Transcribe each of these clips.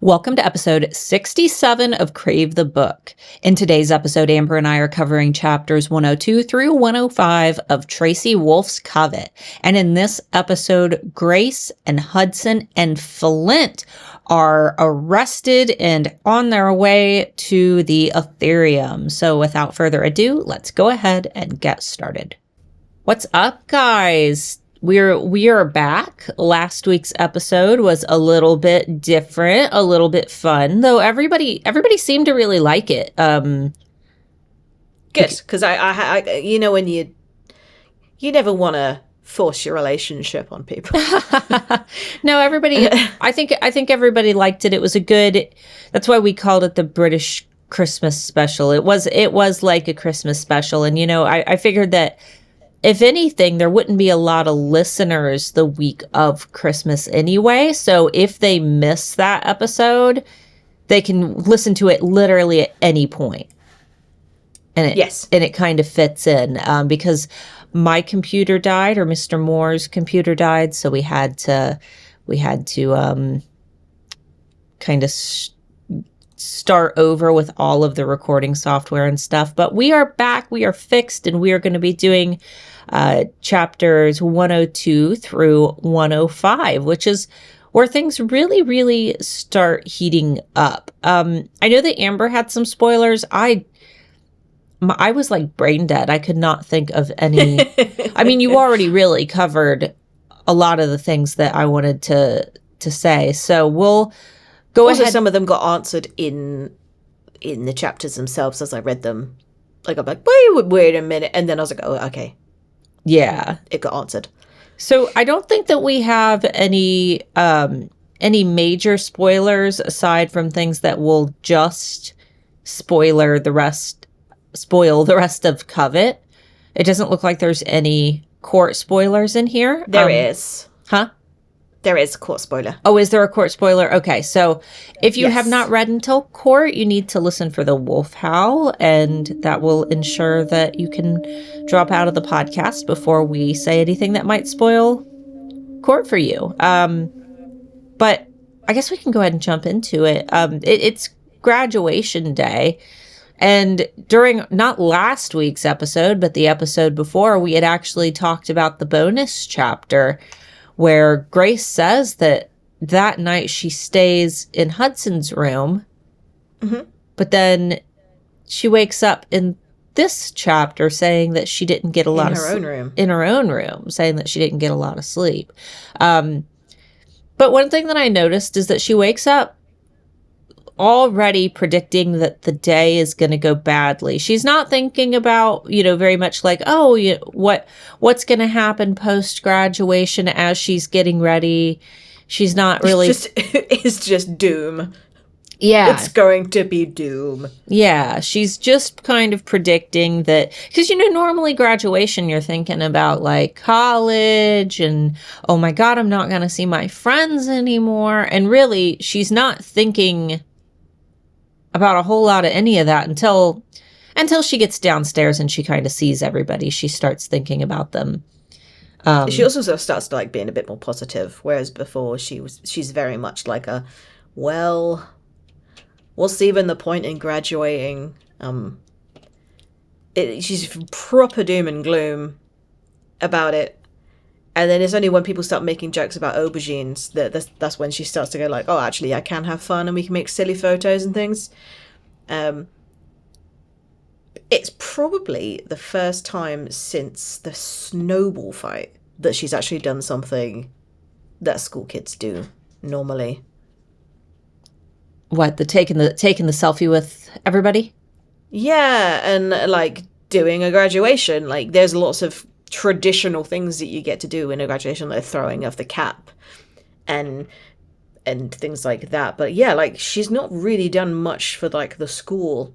Welcome to episode 67 of Crave the Book. In today's episode, Amber and I are covering chapters 102 through 105 of Tracy Wolff Covet. And in this episode, Grace and Hudson and Flint are arrested and on their way to the Ethereum. So without further ado, let's go ahead and get started. What's up, guys? We are back. Last week's episode was a little bit different, a little bit fun, though everybody seemed to really like it. Good, because I when you never want to force your relationship on people. No, everybody. I think everybody liked it. It was a good. That's why we called it the British Christmas special. It was like a Christmas special, and I figured that. If anything, there wouldn't be a lot of listeners the week of Christmas anyway. So if they miss that episode, they can listen to it literally at any point. And it kind of fits in because my computer died, or Mr. Moore's computer died, so we had to kind of start over with all of the recording software and stuff. But we are back, we are fixed, and we are going to be doing chapters 102 through 105, which is where things really, really start heating up. I know that Amber had some spoilers. I was like brain dead. I could not think of any. I mean, you already really covered a lot of the things that I wanted to say. So we'll go ahead. Some of them got answered in the chapters themselves as I read them. Like, I'm like, wait a minute. And then I was like, oh, okay. Yeah. It got answered. So I don't think that we have any major spoilers aside from things that will just spoil the rest of Covet. It doesn't look like there's any court spoilers in here. There is. Huh? There is a court spoiler. Oh, is there a court spoiler? Okay, so if you have not read until court, you need to listen for the wolf howl, and that will ensure that you can drop out of the podcast before we say anything that might spoil court for you. But I guess we can go ahead and jump into it. It's graduation day, and during not last week's episode, but the episode before, we had actually talked about the bonus chapter where Grace says that night she stays in Hudson's room, but then she wakes up in this chapter saying that she didn't get a lot of sleep. In her own room, saying that she didn't get a lot of sleep. But one thing that I noticed is that she wakes up already predicting that the day is going to go badly. She's not thinking about, very much like, what's going to happen post-graduation as she's getting ready. She's not really... It's just doom. Yeah. It's going to be doom. Yeah, she's just kind of predicting that... Because, normally graduation, you're thinking about, like, college and, oh my God, I'm not going to see my friends anymore. And really, she's not thinking about a whole lot of any of that until she gets downstairs and she kind of sees everybody. She starts thinking about them. She also sort of starts to being a bit more positive, whereas before she's very much like what's even the point in graduating? She's proper doom and gloom about it. And then it's only when people start making jokes about aubergines that's when she starts to go like, oh, actually, I can have fun and we can make silly photos and things. It's probably the first time since the snowball fight that she's actually done something that school kids do normally. What, taking the selfie with everybody? Yeah, and doing a graduation. There's lots of traditional things that you get to do in a graduation, like throwing of the cap and things like that. But yeah, she's not really done much for the school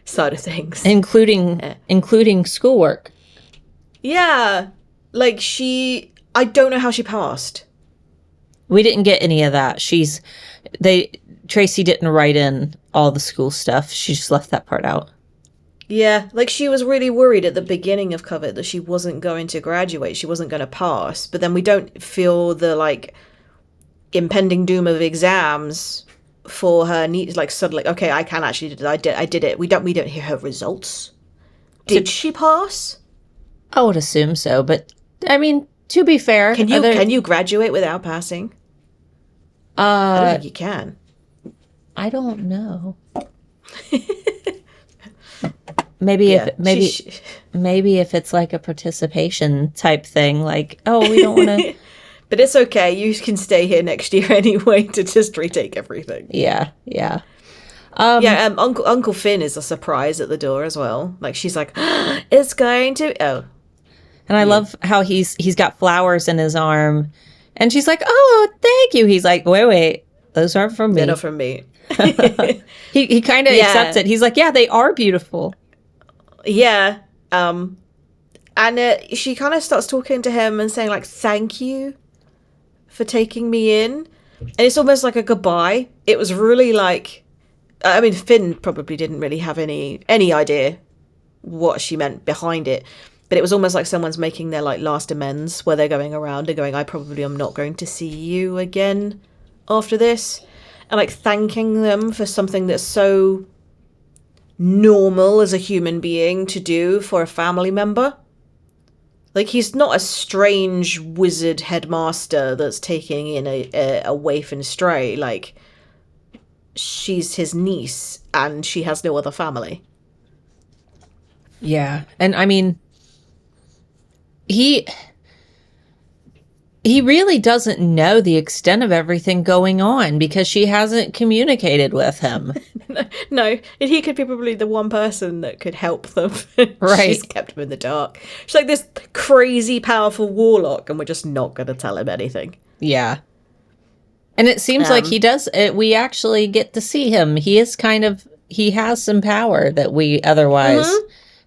side of things, including schoolwork. Yeah, I don't know how she passed. We didn't get any of that. Tracy didn't write in all the school stuff. She just left that part out. Yeah, she was really worried at the beginning of Covet that she wasn't going to graduate, she wasn't going to pass, but then we don't feel the impending doom of exams for her niece, like suddenly, okay, I can actually do it. I did it. We don't hear her results. Did she pass? I would assume so, but I mean, to be fair, can you graduate without passing? I don't think you can. I don't know. Maybe if it's like a participation type thing, like, oh, we don't want to. But it's okay. You can stay here next year anyway to just retake everything. Yeah. Uncle Finn is a surprise at the door as well. Like, she's like, it's going to. Oh. And I love how he's got flowers in his arm, and she's like, oh, thank you. He's like, wait, those aren't from me. They're not from me. He kind of accepts it. He's like, yeah, they are beautiful. Yeah. And she kind of starts talking to him and saying, like, thank you for taking me in. And it's almost like a goodbye. It was really like, I mean, Finn probably didn't really have any idea what she meant behind it. But it was almost like someone's making their, like, last amends, where they're going around and going, I probably am not going to see you again after this. And, like, thanking them for something that's so normal as a human being to do for a family member. Like, he's not a strange wizard headmaster that's taking in a waif and stray. Like, she's his niece and she has no other family. Yeah. And I mean, he really doesn't know the extent of everything going on because she hasn't communicated with him. No, and he could be probably the one person that could help them. Right. She's kept him in the dark. She's like this crazy, powerful warlock, and we're just not going to tell him anything. Yeah. And it seems like he does. We actually get to see him. He has some power that we otherwise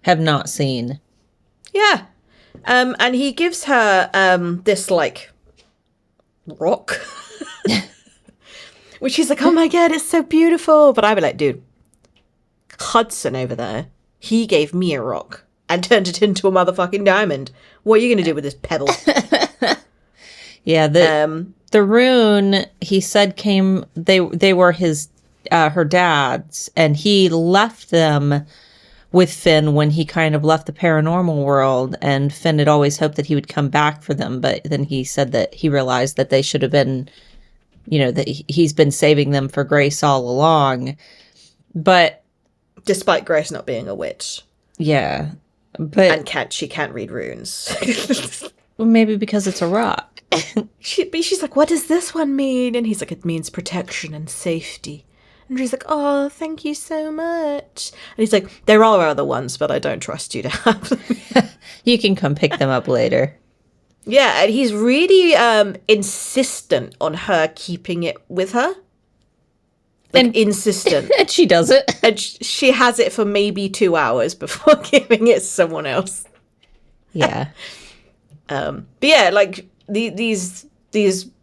have not seen. Yeah. And he gives her this, like, rock. Which she's like, oh my god, it's so beautiful. But I'd be like, dude, Hudson over there, he gave me a rock and turned it into a motherfucking diamond. What are you going to do with this pebble? Yeah, the rune, he said, came, they were her dad's, and he left them with Finn when he kind of left the paranormal world, and Finn had always hoped that he would come back for them, but then he said that he realized that they should have been, that he's been saving them for Grace all along. But despite Grace not being a witch. Yeah. But she can't read runes. Well, maybe because it's a rock. She's like, what does this one mean? And he's like, it means protection and safety. And she's like, oh, thank you so much. And he's like, there are other ones, but I don't trust you to have them. You can come pick them up later. Yeah, and he's really insistent on her keeping it with her. Like, insistent. And she does it. And she has it for maybe 2 hours before giving it to someone else. Yeah. But yeah, like, these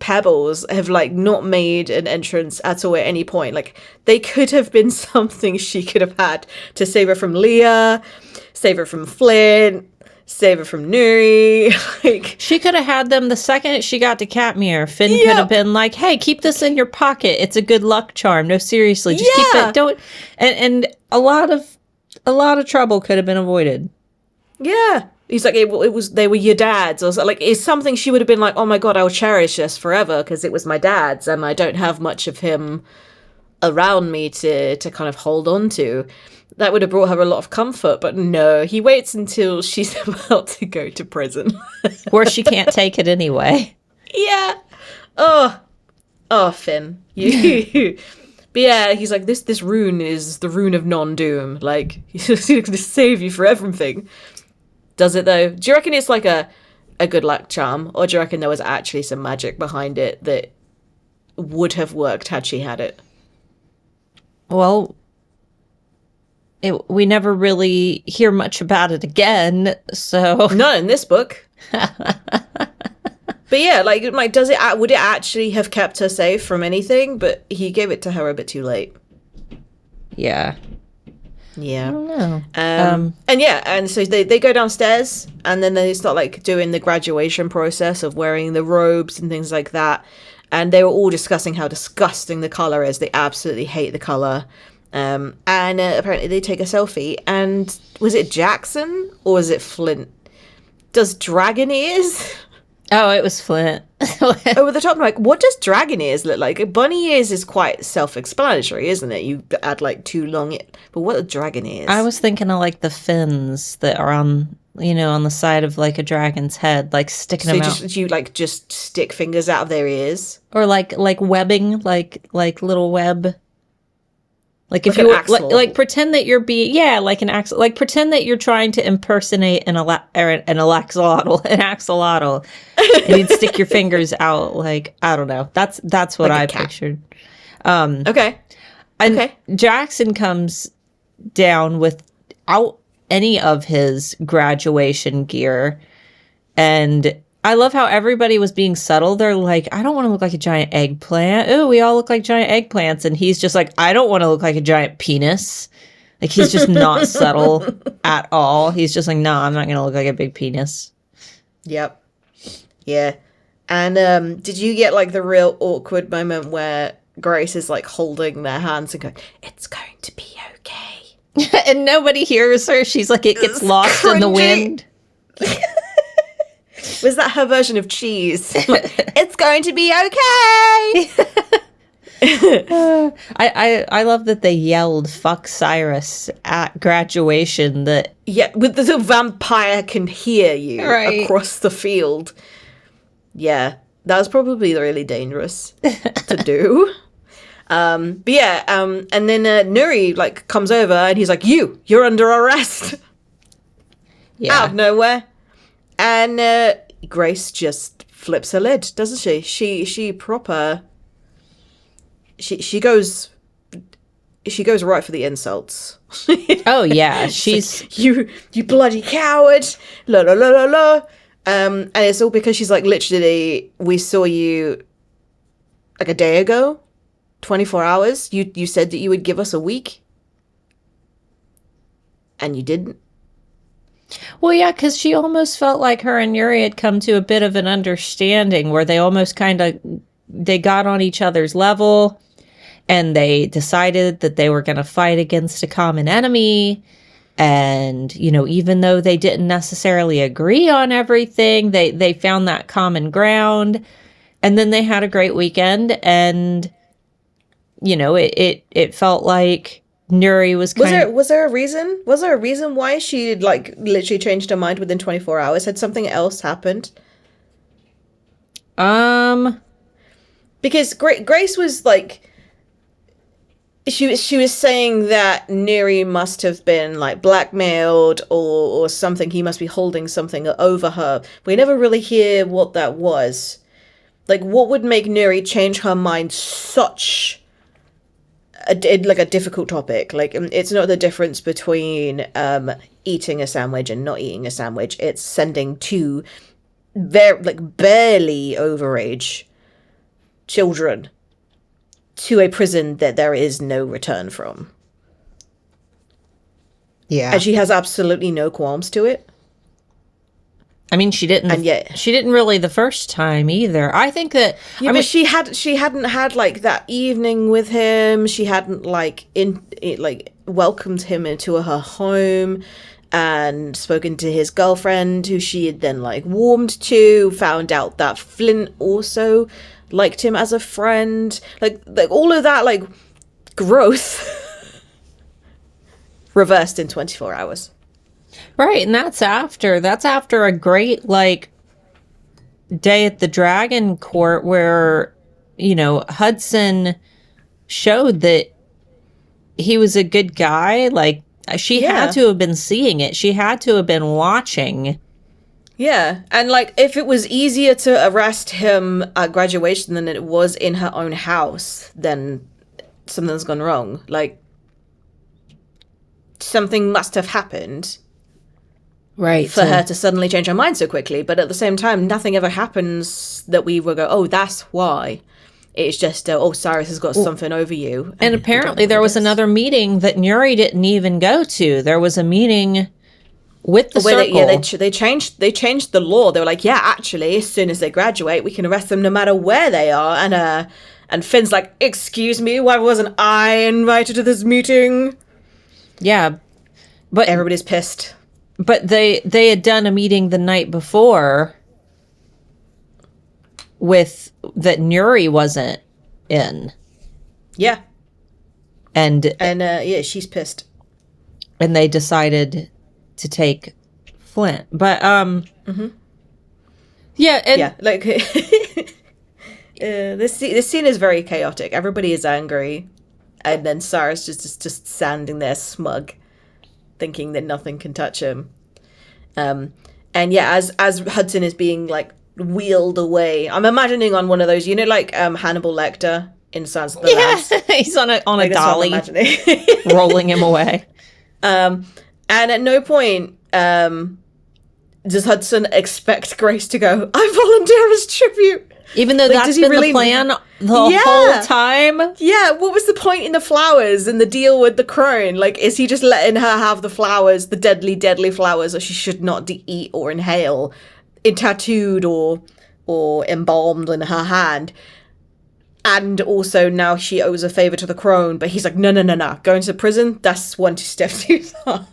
pebbles have, like, not made an entrance at all at any point. Like, they could have been something she could have had to save her from Leah, save her from Flint, save her from Nuri. Like, she could have had them the second she got to Katmere. Finn could have been like, hey, keep this in your pocket. It's a good luck charm. No, seriously, just keep it. Don't. And a lot of trouble could have been avoided. Yeah. He's like, they were your dad's. Or like, it's something she would have been like, oh my god, I'll cherish this forever because it was my dad's and I don't have much of him around me to kind of hold on to. That would have brought her a lot of comfort, but no, he waits until she's about to go to prison. Where she can't take it anyway. Yeah. Oh, Finn. You. But yeah, he's like, this rune is the rune of non-doom. Like, he's going to save you for everything. Does it, though? Do you reckon it's like a good luck charm? Or do you reckon there was actually some magic behind it that would have worked had she had it? Well, we never really hear much about it again, so... Not in this book. But yeah, like would it actually have kept her safe from anything? But he gave it to her a bit too late. Yeah. Yeah. I don't know. And so they go downstairs and then they start like doing the graduation process of wearing the robes and things like that. And they were all discussing how disgusting the color is. They absolutely hate the color. And apparently they take a selfie. And was it Jackson or was it Flint? Does dragon ears? Oh, it was Flint. Over the top, I'm like, what does dragon ears look like? Bunny ears is quite self-explanatory, isn't it? You add like too long, but what are dragon ears? I was thinking of like the fins that are on, on the side of like a dragon's head, like sticking them out. You like just stick fingers out of their ears, or like webbing, like little web. Like if like you like pretend that you're like an axle, like pretend that you're trying to impersonate an axolotl, and you'd stick your fingers out, like, I don't know. That's what like I pictured. Okay. And Jackson comes down without any of his graduation gear, and I love how everybody was being subtle. They're like, I don't want to look like a giant eggplant. Oh, we all look like giant eggplants. And he's just like, I don't want to look like a giant penis. Like, he's just not subtle at all. He's just like, no, I'm not going to look like a big penis. Yep. Yeah. And did you get like the real awkward moment where Grace is like holding their hands and going, it's going to be okay. And nobody hears her. She's like, it gets lost in the wind. Was that her version of cheese? It's going to be okay. I love that they yelled "fuck Cyrus" at graduation. That with the vampire can hear you across the field. Yeah, that was probably really dangerous to do. And then Nuri like comes over and he's like, "You're under arrest." Yeah. Out of nowhere. And Grace just flips her lid, doesn't she? She proper. She goes right for the insults. Oh yeah, she's like, you bloody coward! La la la la la. And it's all because she's like, literally, we saw you like a day ago, 24 hours. You said that you would give us a week, and you didn't. Well, yeah, because she almost felt like her and Yuri had come to a bit of an understanding where they almost they got on each other's level and they decided that they were going to fight against a common enemy. And, even though they didn't necessarily agree on everything, they found that common ground. And then they had a great weekend. And, it felt like Nuri was Was there a reason? Was there a reason why she like literally changed her mind within 24 hours? Had something else happened? Because Grace was like, she was saying that Nuri must have been like blackmailed or something. He must be holding something over her. We never really hear what that was. Like, what would make Nuri change her mind such a difficult topic? Like, it's not the difference between eating a sandwich and not eating a sandwich. It's sending two barely overage children to a prison that there is no return from. Yeah. And she has absolutely no qualms to it. I mean, she didn't. And yet, she didn't really the first time either. I think that. Yeah, but she hadn't had like that evening with him. She hadn't welcomed him into her home and spoken to his girlfriend, who she had then like warmed to. Found out that Flint also liked him as a friend. Like all of that like growth reversed in 24 hours. Right, and that's after a great like day at the Dragon Court where, Hudson showed that he was a good guy. Like, she had to have been seeing it. She had to have been watching. Yeah, and like if it was easier to arrest him at graduation than it was in her own house, then something's gone wrong. Like, something must have happened. Right. For her to suddenly change her mind so quickly. But at the same time, nothing ever happens that we will go, oh, that's why. It's just, Cyrus has got something over you. And apparently there was another meeting that Nuri didn't even go to. There was a meeting with the circle. They changed the law. They were like, yeah, actually, as soon as they graduate, we can arrest them no matter where they are. And Finn's like, excuse me, why wasn't I invited to this meeting? Yeah, but everybody's pissed. But they had done a meeting the night before with that Nuri wasn't in. Yeah. And yeah, she's pissed. And they decided to take Flint. But yeah, and yeah, like this scene is very chaotic. Everybody is angry, and then Cyrus just standing there smug, thinking that nothing can touch him. And yeah, as Hudson is being like wheeled away, I'm imagining on one of those, like Hannibal Lecter in Silence of the Lambs. He's on a dolly, rolling him away. And at no point does Hudson expect Grace to go, I volunteer as tribute. Even though that's been the plan the whole time? Yeah, what was the point in the flowers and the deal with the crone? Like, is he just letting her have the flowers, the deadly, deadly flowers that she should not eat or inhale, tattooed or embalmed in her hand? And also now she owes a favor to the crone, but he's like, no. Going to prison, that's 2 steps too far.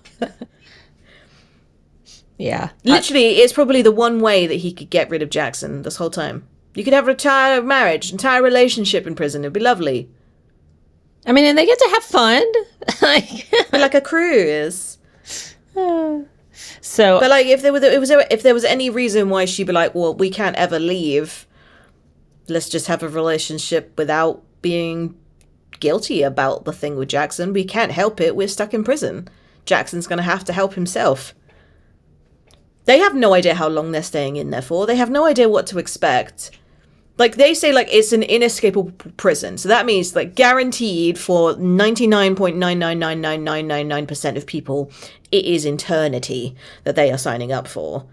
Yeah. Literally, it's probably the one way that he could get rid of Jackson this whole time. You could have an entire marriage, entire relationship in prison. It'd be lovely. I mean, and they get to have fun. like a cruise. So, but like, if there was any reason why she'd be like, well, we can't ever leave. Let's just have a relationship without being guilty about the thing with Jackson. We can't help it. We're stuck in prison. Jackson's going to have to help himself. They have no idea how long they're staying in there for. They have no idea what to expect. Like, they say, like, it's an inescapable prison. So that means, like, guaranteed for 99.9999999% of people, it is eternity that they are signing up for.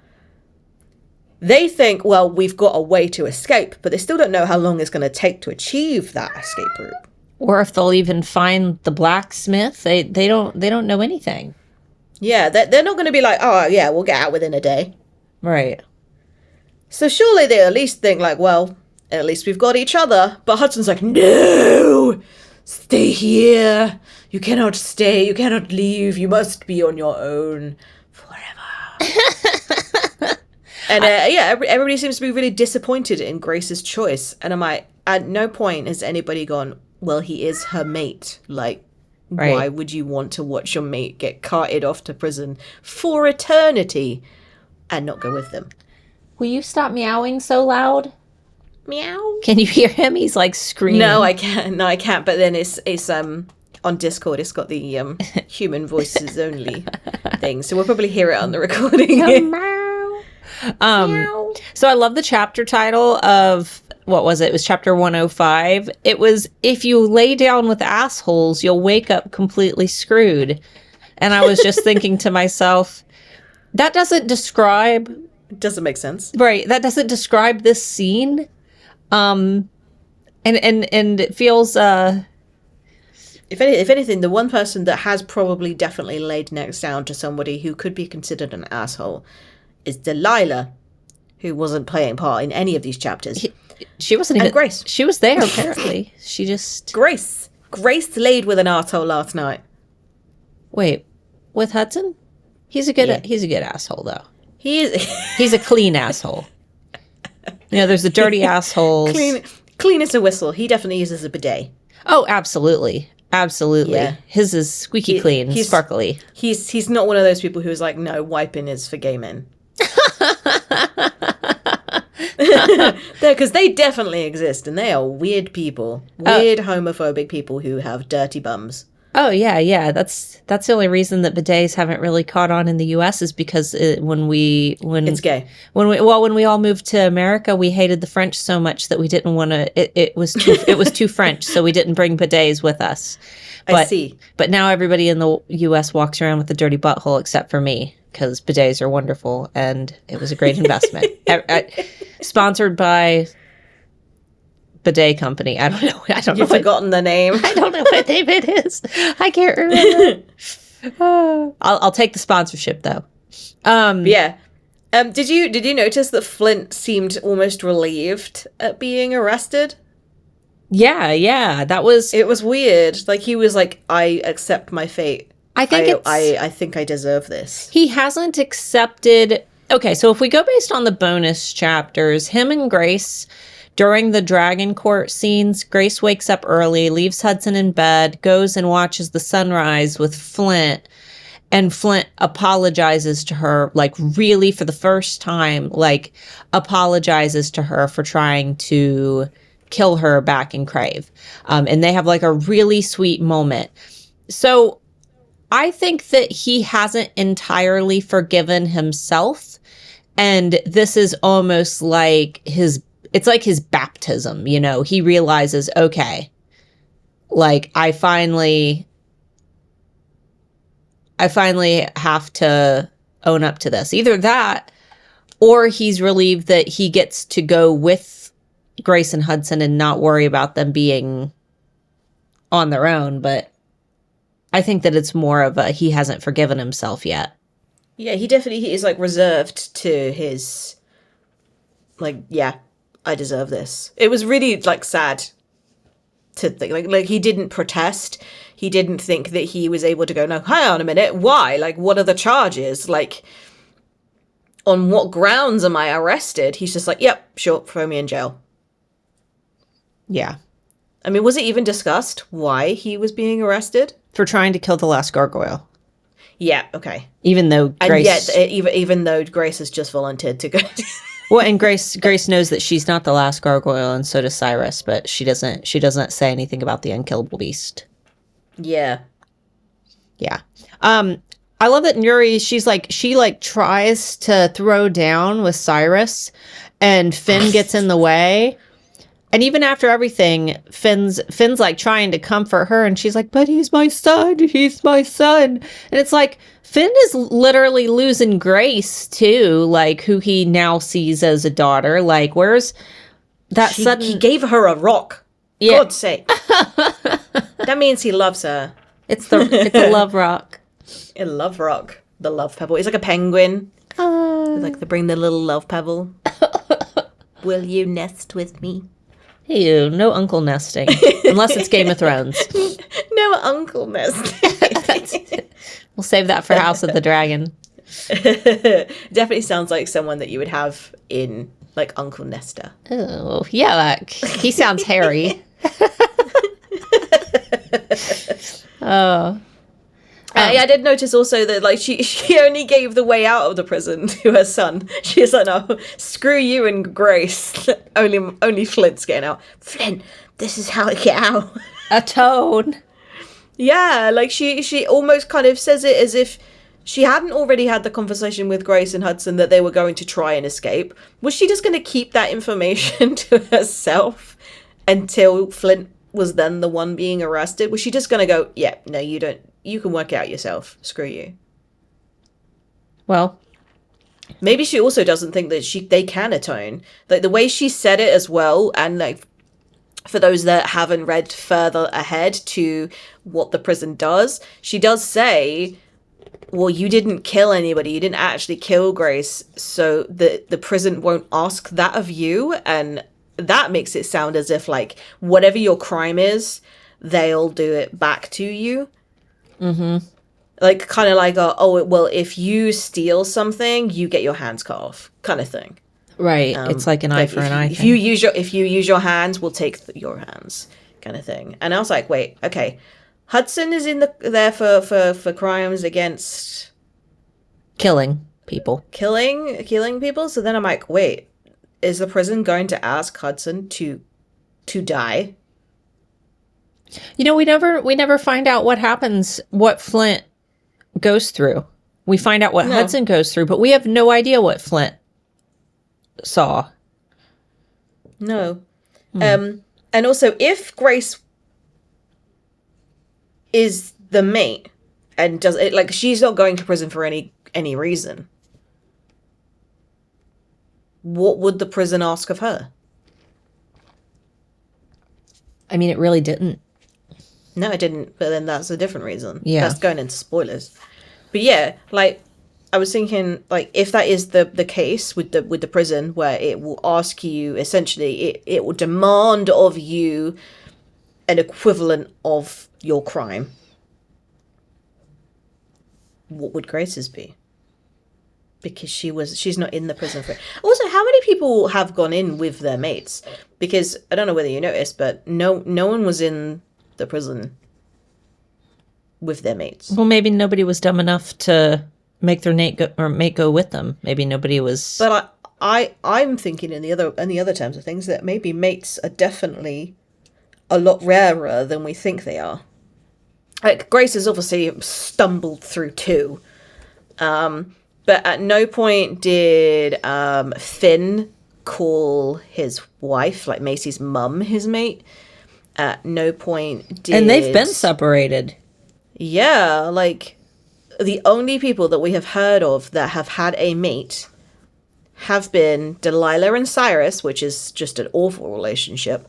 They think, well, we've got a way to escape, but they still don't know how long it's going to take to achieve that escape route. Or if they'll even find the blacksmith. They don't know anything. Yeah, they're not going to be like, oh, yeah, we'll get out within a day. Right. So surely they at least think like, well, at least we've got each other. But Hudson's like, no, stay here. You cannot stay. You cannot leave. You must be on your own forever. And everybody seems to be really disappointed in Grace's choice. And I'm like, at no point has anybody gone, well, he is her mate. Like, right. Why would you want to watch your mate get carted off to prison for eternity and not go with them? Will you stop meowing so loud? Meow. Can you hear him? He's like screaming. No, I can't. No, I can't. But then it's on Discord. It's got the human voices only thing, so we'll probably hear it on the recording. Meow. So I love the chapter title of, what was it? It was chapter 105. It was, if you lay down with assholes, you'll wake up completely screwed. And I was just thinking to myself, that doesn't describe... It doesn't make sense. Right. That doesn't describe this scene. And it feels... If anything, the one person that has probably definitely laid next down to somebody who could be considered an asshole is Delilah, who wasn't playing part in any of these chapters. She wasn't even... And Grace. She was there, apparently. She just... Grace laid with an arsehole last night. Wait, with Hudson? He's a good asshole, though. He is... He's a clean asshole. There's the dirty assholes. Clean as a whistle. He definitely uses a bidet. Oh, absolutely. Absolutely. Yeah. His is squeaky clean, sparkly. He's not one of those people who's like, no, wiping is for gay men. Because they definitely exist, and they are weird people. Weird homophobic people who have dirty bums. Oh, yeah. That's the only reason that bidets haven't really caught on in the U.S. is because when it's gay. When we all moved to America, we hated the French so much that we didn't want to. It was too French, so we didn't bring bidets with us. I see. But now everybody in the U.S. walks around with a dirty butthole, except for me, because bidets are wonderful, and it was a great investment. Sponsored by bidet company. I don't know. You've forgotten the name. I don't know what name it is. I can't remember. I'll take the sponsorship though. But yeah. Did you notice that Flint seemed almost relieved at being arrested? Yeah, It was weird. Like, he was like, I accept my fate. I think I think I deserve this. He hasn't accepted. Okay, so if we go based on the bonus chapters, him and Grace, during the Dragon Court scenes, Grace wakes up early, leaves Hudson in bed, goes and watches the sunrise with Flint. And Flint apologizes to her, like, really for the first time, like, apologizes to her for trying to kill her back in Crave. And they have, like, a really sweet moment. So I think that he hasn't entirely forgiven himself. And this is almost like it's like his baptism, you know? He realizes, okay, like, I finally have to own up to this. Either that, or he's relieved that he gets to go with Grace and Hudson and not worry about them being on their own. But I think that it's more of a he hasn't forgiven himself yet. Yeah, he definitely is, like, reserved to his, like, yeah, I deserve this. It was really, like, sad to think, like he didn't protest. He didn't think that he was able to go, no, hang on a minute, why? Like, what are the charges? Like, on what grounds am I arrested? He's just like, yep, sure, throw me in jail. Yeah. I mean, was it even discussed why he was being arrested? For trying to kill the last gargoyle. Yeah, okay. Even though Grace... And yet, even though Grace has just volunteered to go... Well, and Grace knows that she's not the last gargoyle, and so does Cyrus, but she doesn't say anything about the unkillable beast. Yeah. Yeah. I love that Nuri, she tries to throw down with Cyrus, and Finn gets in the way. And even after everything, Finn's like trying to comfort her, and she's like, but he's my son. And it's like, Finn is literally losing Grace too, like, who he now sees as a daughter. Like, where's that sudden... He gave her a rock. Yeah. God's sake. That means he loves her. It's a love rock. A love rock. The love pebble. It's like a penguin. Like, they bring the little love pebble. Will you nest with me? Ew, no uncle nesting. Unless it's Game of Thrones. No uncle nesting. We'll save that for House of the Dragon. Definitely sounds like someone that you would have in, like, Uncle Nestor. Oh, yeah, like, he sounds hairy. Oh. I did notice also that, like, she only gave the way out of the prison to her son. She's like, no, screw you and Grace. Only Flint's getting out. Flint, this is how I get out. Atone. Yeah, like, she almost kind of says it as if she hadn't already had the conversation with Grace and Hudson that they were going to try and escape. Was she just going to keep that information to herself until Flint was then the one being arrested? Was she just going to go, yeah, no, you don't. You can work it out yourself. Screw you. Well, maybe she also doesn't think that they can atone. Like, the way she said it as well, and, like, for those that haven't read further ahead to what the prison does, she does say, well, you didn't kill anybody. You didn't actually kill Grace, so the prison won't ask that of you. And that makes it sound as if, like, whatever your crime is, they'll do it back to you. Mm-hmm. Like, kind of like, oh, well, if you steal something, you get your hands cut off, kind of thing. Right. It's like an eye for an eye. If you use your hands, we'll take your hands, kind of thing. And I was like, wait, okay, Hudson is there for crimes against killing people. Killing people. So then I'm like, wait, is the prison going to ask Hudson to die? You know, we never find out what happens, what Flint goes through. We find out what Hudson goes through, but we have no idea what Flint saw. No. And also, if Grace is the mate and does it, like, she's not going to prison for any reason, what would the prison ask of her? I mean, it really didn't. No, it didn't, but then that's a different reason. Yeah. That's going into spoilers. But yeah, like, was thinking, like, if that is the case with the prison, where it will ask you, essentially, it will demand of you an equivalent of your crime. What would Grace's be? Because she's not in the prison for it. Also, how many people have gone in with their mates? Because I don't know whether you noticed, but no one was in the prison with their mates. Well, maybe nobody was dumb enough to make their mate go with them. Maybe nobody was. But I'm thinking in the other terms of things that maybe mates are definitely a lot rarer than we think they are. Like, Grace has obviously stumbled through two. But at no point did Finn call his wife, like Macy's mum, his mate. At no point did... And they've been separated. Yeah, like, the only people that we have heard of that have had a mate have been Delilah and Cyrus, which is just an awful relationship,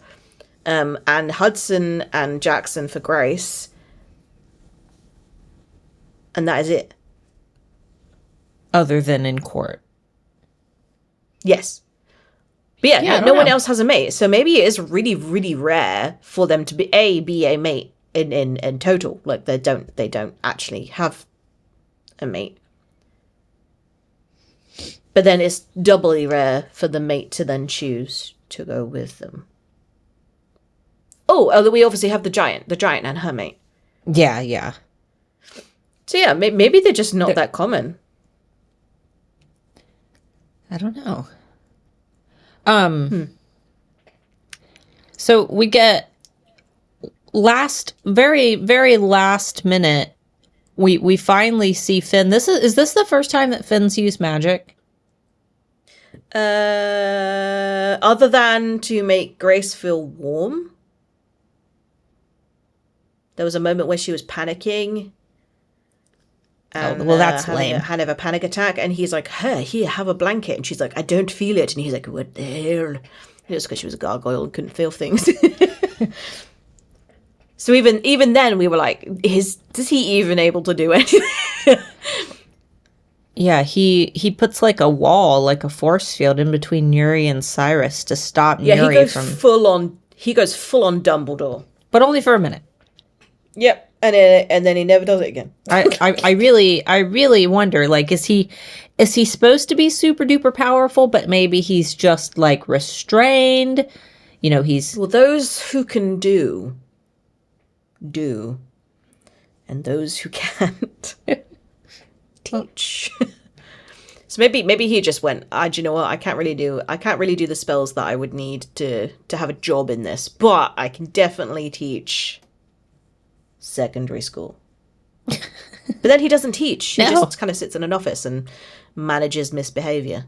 and Hudson and Jackson for Grace. And that is it. Other than in court. Yes. But yeah, no one else has a mate. So maybe it is really, really rare for them to be a mate in total. Like, they don't actually have a mate. But then it's doubly rare for the mate to then choose to go with them. Oh, we obviously have the giant and her mate. Yeah. So yeah, maybe they're just not that common. I don't know. So we get very, very last minute, we finally see Finn. Is this the first time that Finn's used magic? Other than to make Grace feel warm. There was a moment where she was panicking. And, well, that's lame. Had a panic attack, and he's like, here, have a blanket. And she's like, I don't feel it. And he's like, what the hell? It was because she was a gargoyle and couldn't feel things. So even then, we were like, is he even able to do anything? Yeah, he puts like a wall, like a force field in between Nuri and Cyrus to stop Nuri from... He goes full on Dumbledore. But only for a minute. Yep. And then he never does it again. I really wonder, like, is he supposed to be super duper powerful, but maybe he's just like restrained? You know, well, those who can do, and those who can't teach. So maybe he just went, do you know what? I can't really do the spells that I would need to have a job in this, but I can definitely teach secondary school. But then he doesn't teach. He just kind of sits in an office and manages misbehavior.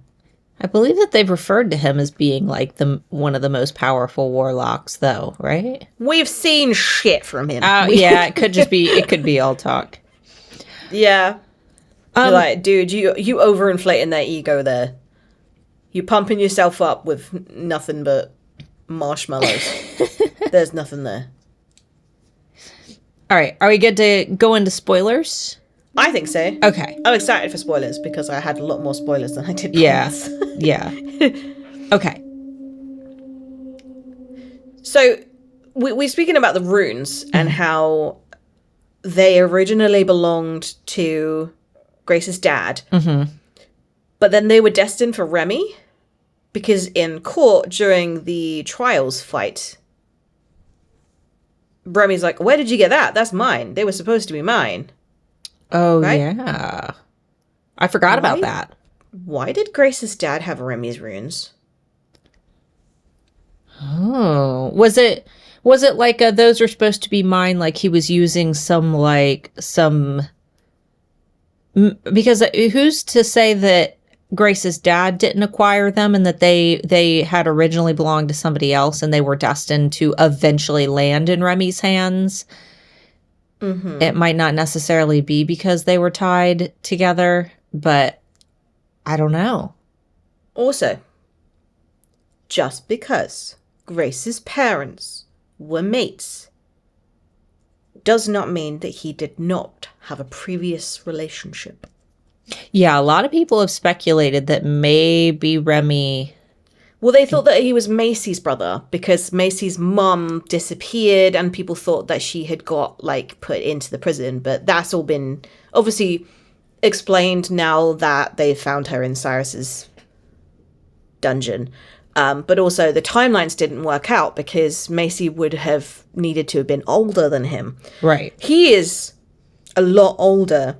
I believe that they've referred to him as being like one of the most powerful warlocks, though, right? We've seen shit from him. Yeah, it could be all talk. Yeah. You're like, dude, you overinflating that ego there. You pumping yourself up with nothing but marshmallows. There's nothing there. All right, are we good to go into spoilers? I think so. Okay. I'm excited for spoilers because I had a lot more spoilers than I did. Yeah. Okay. So we're speaking about the runes and how they originally belonged to Grace's dad. Mm-hmm. But then they were destined for Remy because in court during the trials fight, Remy's like, where did you get that? That's mine. They were supposed to be mine. Oh, right? Yeah. I forgot about that. Why did Grace's dad have Remy's runes? Oh. Was it like those are supposed to be mine, like he was using because who's to say that Grace's dad didn't acquire them and that they had originally belonged to somebody else and they were destined to eventually land in Remy's hands? Mm-hmm. It might not necessarily be because they were tied together, but I don't know. Also, just because Grace's parents were mates does not mean that he did not have a previous relationship. Yeah, a lot of people have speculated that maybe Remy... Well, they thought that he was Macy's brother because Macy's mum disappeared and people thought that she had got, like, put into the prison. But that's all been obviously explained now that they found her in Cyrus's dungeon. But also the timelines didn't work out because Macy would have needed to have been older than him. Right. He is a lot older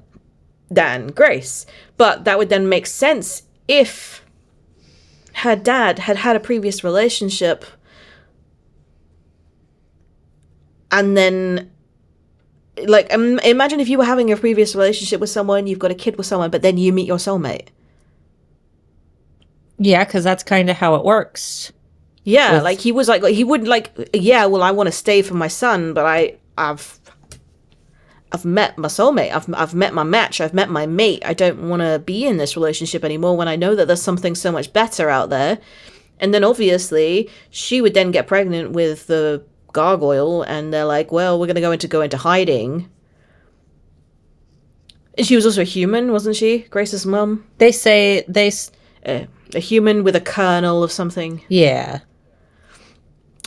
than Grace. But that would then make sense if her dad had had a previous relationship and then, like, imagine if you were having a previous relationship with someone, you've got a kid with someone, but then you meet your soulmate. Yeah, because that's kind of how it works. Yeah, like, he was like, he would, like, yeah, well, I want to stay for my son, but I've met my soulmate. I've met my match. I've met my mate. I don't want to be in this relationship anymore when I know that there's something so much better out there. And then obviously she would then get pregnant with the gargoyle and they're like, well, we're going to go into hiding. And she was also a human, wasn't she? Grace's mum. They say A human with a kernel of something. Yeah.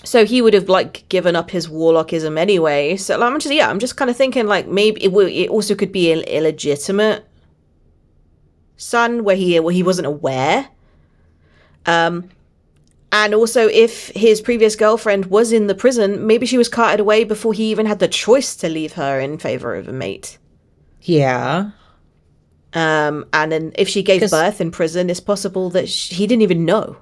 So he would have, like, given up his warlockism anyway. So I'm just kind of thinking, like, maybe it also could be an illegitimate son where he wasn't aware. And also, if his previous girlfriend was in the prison, maybe she was carted away before he even had the choice to leave her in favor of a mate. Yeah. And then if she gave birth in prison, it's possible that he didn't even know.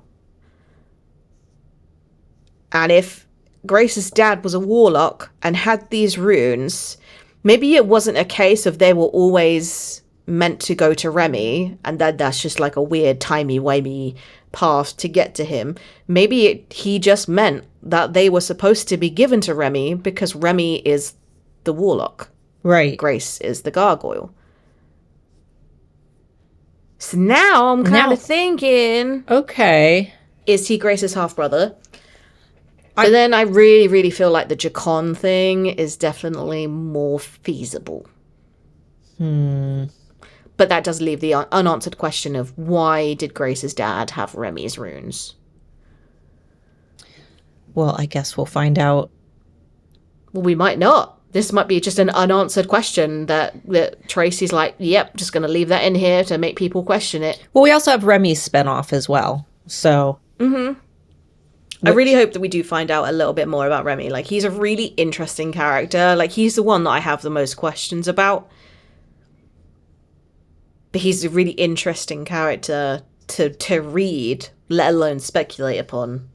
And if Grace's dad was a warlock and had these runes, maybe it wasn't a case of they were always meant to go to Remy, and that's just like a weird timey-wimey path to get to him. Maybe he just meant that they were supposed to be given to Remy because Remy is the warlock. Right. Grace is the gargoyle. So now I'm kind of thinking... Okay. Is he Grace's half-brother? But then I really, really feel like the Jacon thing is definitely more feasible. But that does leave the unanswered question of why did Grace's dad have Remy's runes? Well, I guess we'll find out. Well, we might not. This might be just an unanswered question that Tracy's like, yep, just going to leave that in here to make people question it. Well, we also have Remy's spinoff as well, so... Mm-hmm. I really hope that we do find out a little bit more about Remy. Like, he's a really interesting character. Like, he's the one that I have the most questions about. But he's a really interesting character to read, let alone speculate upon.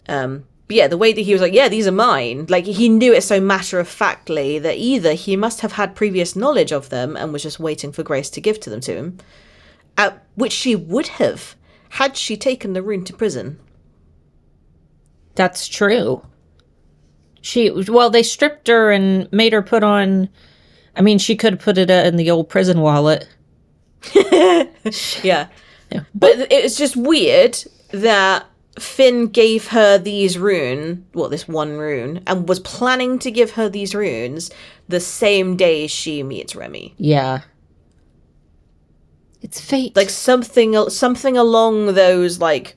But yeah, the way that he was like, yeah, these are mine. Like, he knew it so matter-of-factly that either he must have had previous knowledge of them and was just waiting for Grace to give to them to him, which she would have had she taken the rune to prison. That's true. They stripped her and made her put on... I mean, she could have put it in the old prison wallet. Yeah. But it's just weird that Finn gave her this one rune, and was planning to give her these runes the same day she meets Remy. Yeah. It's fate. Like, something along those, like,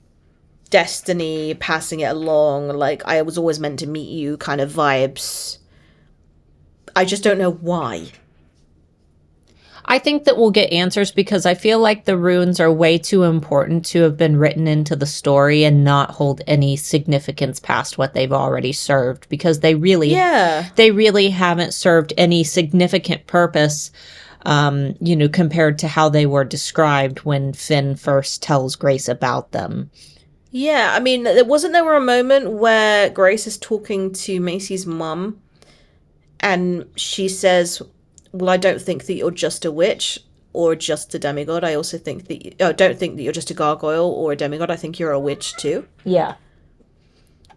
destiny, passing it along, like, I was always meant to meet you kind of vibes. I just don't know why. I think that we'll get answers because I feel like the runes are way too important to have been written into the story and not hold any significance past what they've already served, because they really haven't served any significant purpose, compared to how they were described when Finn first tells Grace about them. Yeah, I mean, wasn't there a moment where Grace is talking to Macy's mum and she says, well, I don't think that you're just a witch or just a demigod. I also think that don't think that you're just a gargoyle or a demigod. I think you're a witch too. Yeah.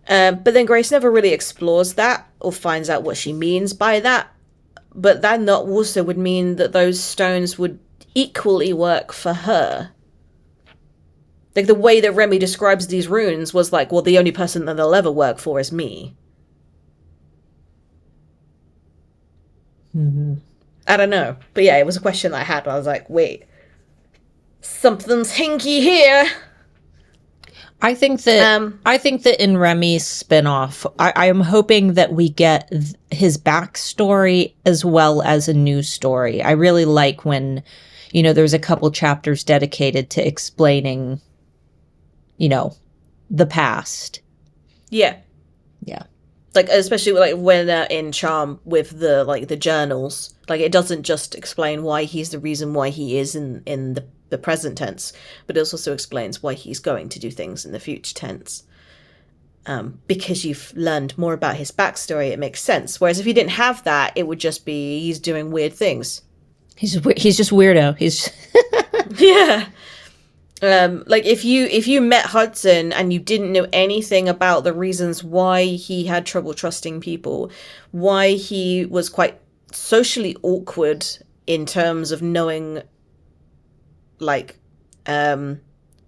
But then Grace never really explores that or finds out what she means by that. But that also would mean that those stones would equally work for her. Like, the way that Remy describes these runes was like, well, the only person that they'll ever work for is me. Mm-hmm. I don't know. But yeah, it was a question that I had. I was like, wait, something's hinky here. I think that in Remy's spinoff, I am hoping that we get his backstory as well as a new story. I really like when, there's a couple chapters dedicated to explaining, the past. Yeah. Yeah. Like, especially like when in Charm with the journals, like it doesn't just explain why he's the reason why he is in the present tense, but it also explains why he's going to do things in the future tense. Because you've learned more about his backstory, it makes sense. Whereas if you didn't have that, it would just be he's doing weird things. He's just weirdo. He's yeah. Like if you met Hudson and you didn't know anything about the reasons why he had trouble trusting people, why he was quite socially awkward in terms of knowing like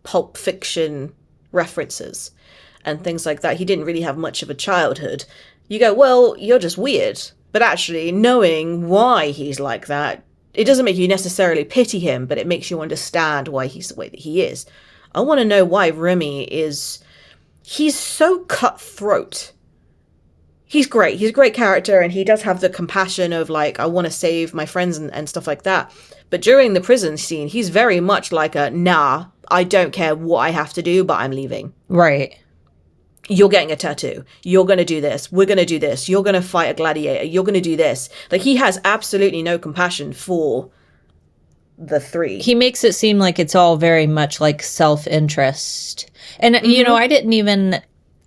pulp fiction references and things like that, he didn't really have much of a childhood. You go, well, you're just weird. But actually knowing why he's like that, it doesn't make you necessarily pity him, but it makes you understand why he's the way that he is. I want to know why Remy he's so cutthroat. He's great. He's a great character, and he does have the compassion of, like, I want to save my friends and stuff like that. But during the prison scene, he's very much like nah, I don't care what I have to do, but I'm leaving. Right. You're getting a tattoo. You're going to do this. We're going to do this. You're going to fight a gladiator. You're going to do this. Like, he has absolutely no compassion for the three. He makes it seem like it's all very much like self-interest. And, I didn't even...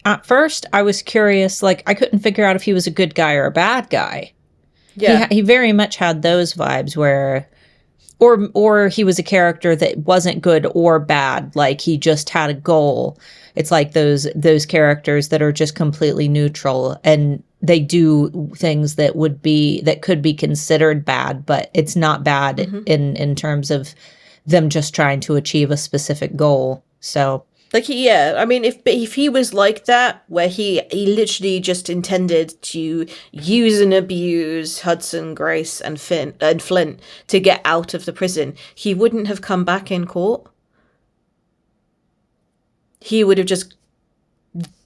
At first, I was curious, like, I couldn't figure out if he was a good guy or a bad guy. Yeah. He very much had those vibes where... Or he was a character that wasn't good or bad, like he just had a goal. It's like those characters that are just completely neutral, and they do things that could be considered bad, but it's not bad in terms of them just trying to achieve a specific goal. So like, I mean, if he was like that, where he literally just intended to use and abuse Hudson, Grace, and Flint to get out of the prison, he wouldn't have come back in court. He would have just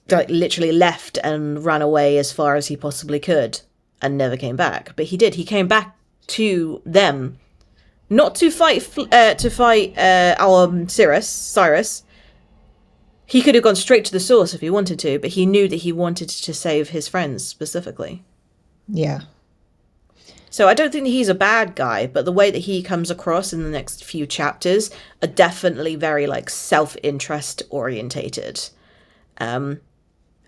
like literally left and ran away as far as he possibly could and never came back. But he did. He came back to them, not to fight our Cyrus. He could have gone straight to the source if he wanted to, but he knew that he wanted to save his friends specifically. Yeah. So I don't think that he's a bad guy, but the way that he comes across in the next few chapters are definitely very, like, self-interest orientated. And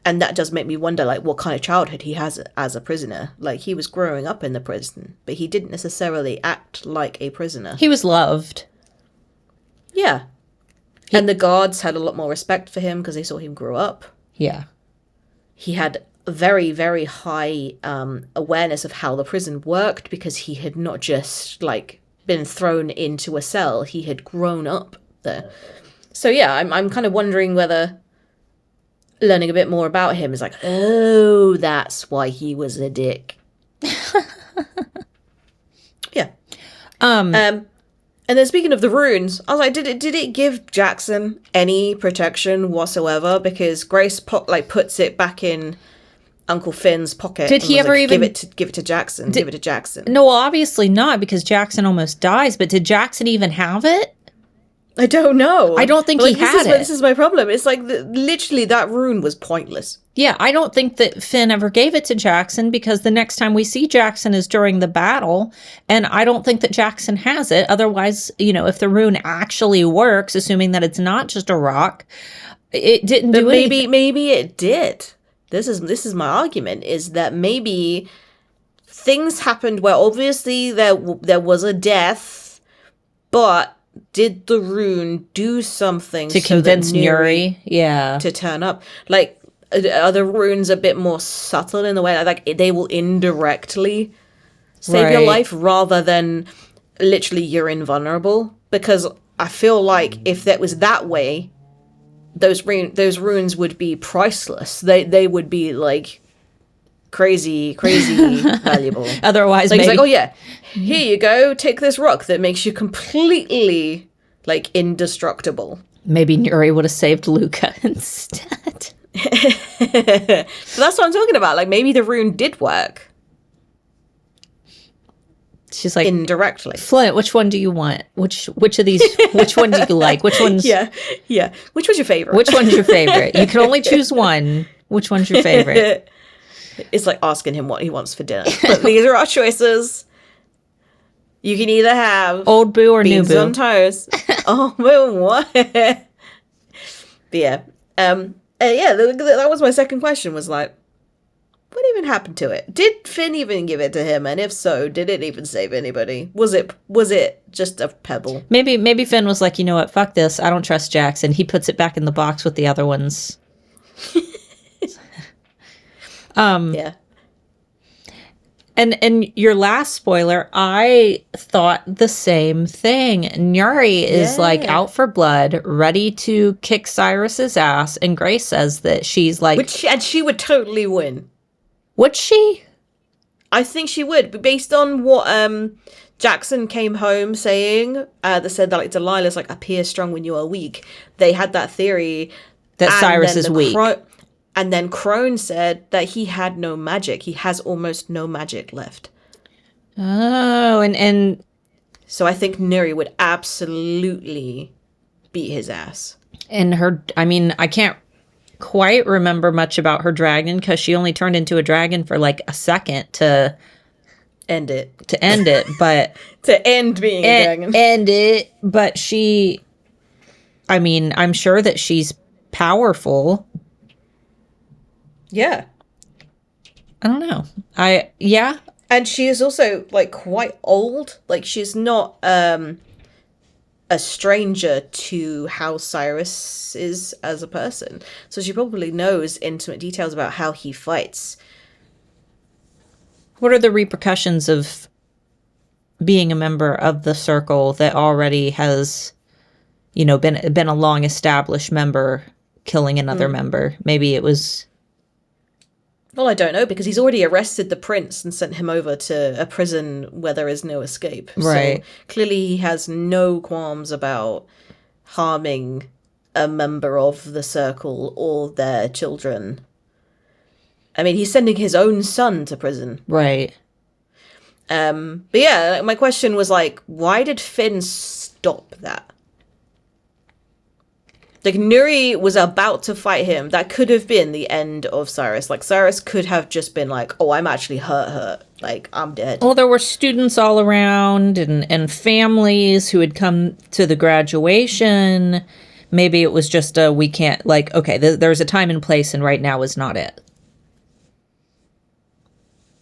that does make me wonder, like, what kind of childhood he has as a prisoner. Like, he was growing up in the prison, but he didn't necessarily act like a prisoner. He was loved. Yeah. And the guards had a lot more respect for him because they saw him grow up. Yeah. He had a very, very high awareness of how the prison worked because he had not just, like, been thrown into a cell. He had grown up there. So, yeah, I'm kind of wondering whether learning a bit more about him is like, oh, that's why he was a dick. Yeah. And then speaking of the runes, I was like, did it give Jackson any protection whatsoever? Because Grace puts it back in Uncle Finn's pocket. Did he ever even give it to Jackson? Give it to Jackson. No, well, obviously not, because Jackson almost dies. But did Jackson even have it? I don't know. I don't think he had it. This is my problem. It's like literally that rune was pointless. Yeah, I don't think that Finn ever gave it to Jackson, because the next time we see Jackson is during the battle, and I don't think that Jackson has it. Otherwise, if the rune actually works, assuming that it's not just a rock, it didn't do anything. Maybe it did. This is my argument, is that maybe things happened where obviously there was a death, but did the rune do something to convince Nuri? Yeah, to turn up? Like, are the runes a bit more subtle in the way like they will indirectly save your life rather than literally you're invulnerable? Because I feel like if that was that way, those runes would be priceless. They would be like crazy valuable. Otherwise, like, it's like, oh yeah, here you go, take this rock that makes you completely like indestructible. Maybe Nuri would have saved Luca instead. So that's what I'm talking about. Like, maybe the rune did work. She's like, indirectly. Flint, which one do you want? Which of these? Which one do you like? Which one's? Yeah. Which was your favorite? Which one's your favorite? You can only choose one. Which one's your favorite? It's like asking him what he wants for dinner. But these are our choices. You can either have old boo or new beans boo. on toast. Oh, boo, what? But yeah, that was my second question. Was like, what even happened to it? Did Finn even give it to him? And if so, did it even save anybody? Was it just a pebble? Maybe Finn was like, you know what? Fuck this. I don't trust Jackson. He puts it back in the box with the other ones. Yeah. And your last spoiler, I thought the same thing. Nuri is like out for blood, ready to kick Cyrus's ass, and Grace says that she's like, and she would totally win. Would she? I think she would, but based on what Jackson came home saying, that said that like Delilah's like appear strong when you are weak. They had that theory that Cyrus is weak. And then Crone said that he had no magic. He has almost no magic left. Oh, and so I think Nuri would absolutely beat his ass. And I can't quite remember much about her dragon because she only turned into a dragon for like a second to end it. But to end being a dragon. End it. But I'm sure that she's powerful. Yeah. I don't know. And she is also like quite old. Like she's not a stranger to how Cyrus is as a person. So she probably knows intimate details about how he fights. What are the repercussions of being a member of the circle that already has, been a long established member killing another member? Maybe it was... Well, I don't know, because he's already arrested the prince and sent him over to a prison where there is no escape. Right. So clearly he has no qualms about harming a member of the circle or their children. I mean, he's sending his own son to prison. Right. But yeah, my question was like, why did Finn stop that? Like, Nuri was about to fight him. That could have been the end of Cyrus. Like, Cyrus could have just been like, oh, I'm actually hurt. Like, I'm dead. Well, there were students all around and families who had come to the graduation. Maybe it was just we can't, like, okay, there's a time and place, and right now is not it.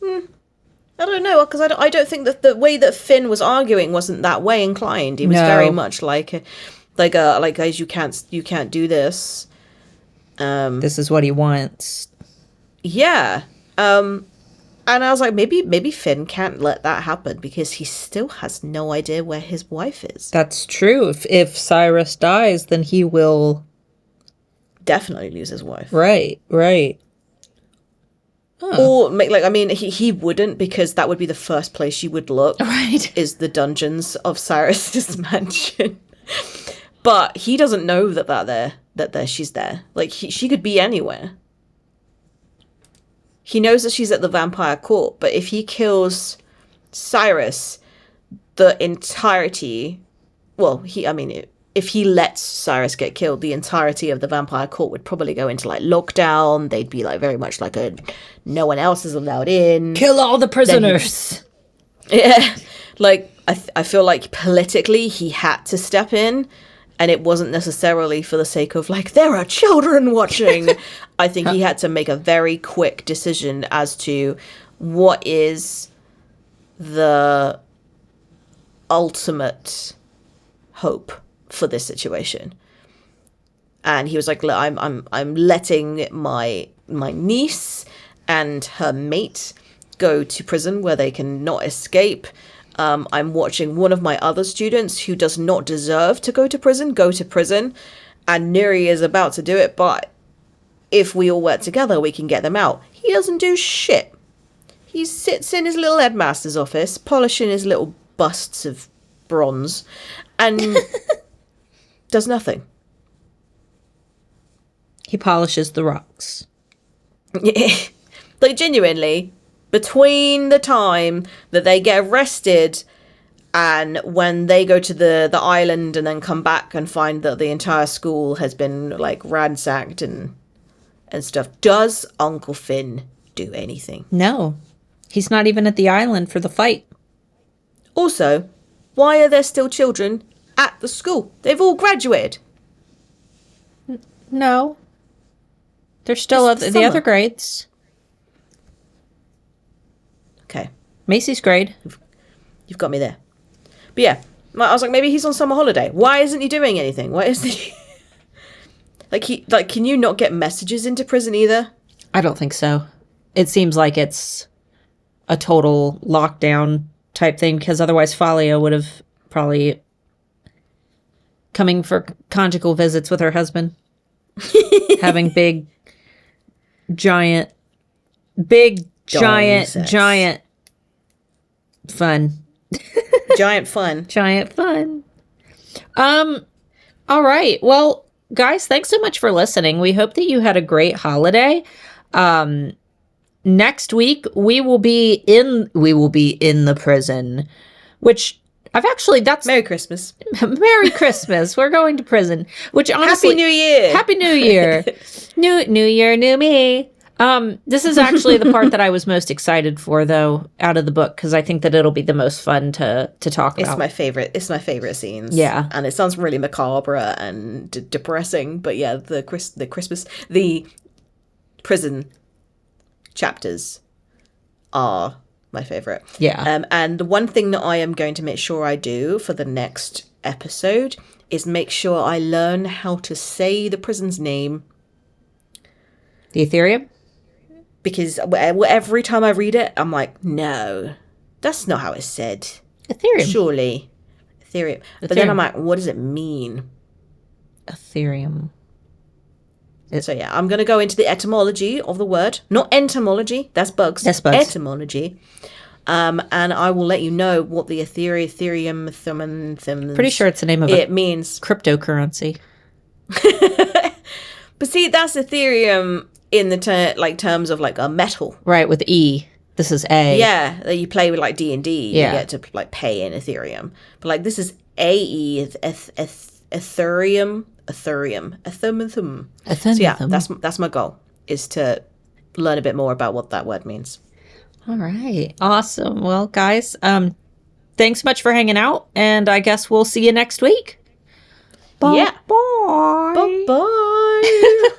I don't know, because I don't think that the way that Finn was arguing wasn't that way inclined. He was very much like guys, you can't do this. This is what he wants. Yeah. And I was like, maybe Finn can't let that happen because he still has no idea where his wife is. That's true. If Cyrus dies, then he will definitely lose his wife. Right. Or he wouldn't, because that would be the first place you would look. Right. Is the dungeons of Cyrus's mansion. But he doesn't know that she's there. Like, she could be anywhere. He knows that she's at the vampire court, but if he kills Cyrus, the entirety... Well, if he lets Cyrus get killed, the entirety of the vampire court would probably go into, like, lockdown. They'd be, like, very much like no one else is allowed in. Kill all the prisoners! Yeah. Like, I feel like politically he had to step in. And it wasn't necessarily for the sake of, like, there are children watching. I think he had to make a very quick decision as to what is the ultimate hope for this situation. And he was like, look, I'm letting my niece and her mate go to prison where they can not escape. I'm watching one of my other students who does not deserve to go to prison, and Nuri is about to do it, but if we all work together, we can get them out. He doesn't do shit. He sits in his little headmaster's office, polishing his little busts of bronze, and does nothing. He polishes the rocks. Like, genuinely, between the time that they get arrested and when they go to the island and then come back and find that the entire school has been, like, ransacked and stuff, does Uncle Finn do anything? No. He's not even at the island for the fight. Also, why are there still children at the school? They've all graduated. No. There's still the other grades. Okay. Macy's grade. You've got me there. But yeah, I was like, maybe he's on summer holiday. Why isn't he doing anything? Why isn't he... can you not get messages into prison either? I don't think so. It seems like it's a total lockdown type thing, because otherwise Falia would have probably coming for conjugal visits with her husband. Having giant fun. Giant fun. Giant fun. All right. Well, guys, thanks so much for listening. We hope that you had a great holiday. Next week we will be in the prison, which that's Merry Christmas. Merry Christmas. We're going to prison, which honestly, Happy New Year. Happy New Year. New Year, new me. This is actually the part that I was most excited for, though, out of the book, because I think that it'll be the most fun to talk about. It's my favorite scenes. Yeah, and it sounds really macabre and depressing, but yeah, the prison chapters are my favorite. Yeah. And the one thing that I am going to make sure I do for the next episode is make sure I learn how to say the prison's name. The Ethereum? Because every time I read it, I'm like, no, that's not how it's said. Ethereum. Surely. Ethereum. But then I'm like, what does it mean? Ethereum. So yeah, I'm going to go into the etymology of the word. Not entomology. That's bugs. That's bugs. Etymology. And I will let you know what the Ethereum... Pretty sure it's the name of it means cryptocurrency. But see, that's Ethereum in the terms of like a metal. Right, with E. This is A. Yeah, that you play with like D&D. Yeah. You get to like pay in Ethereum. But like this is AE, Ethereum. So yeah, that's my goal, is to learn a bit more about what that word means. All right. Awesome. Well, guys, thanks much for hanging out, and I guess we'll see you next week. Bye. Yeah. Bye. Bye-bye.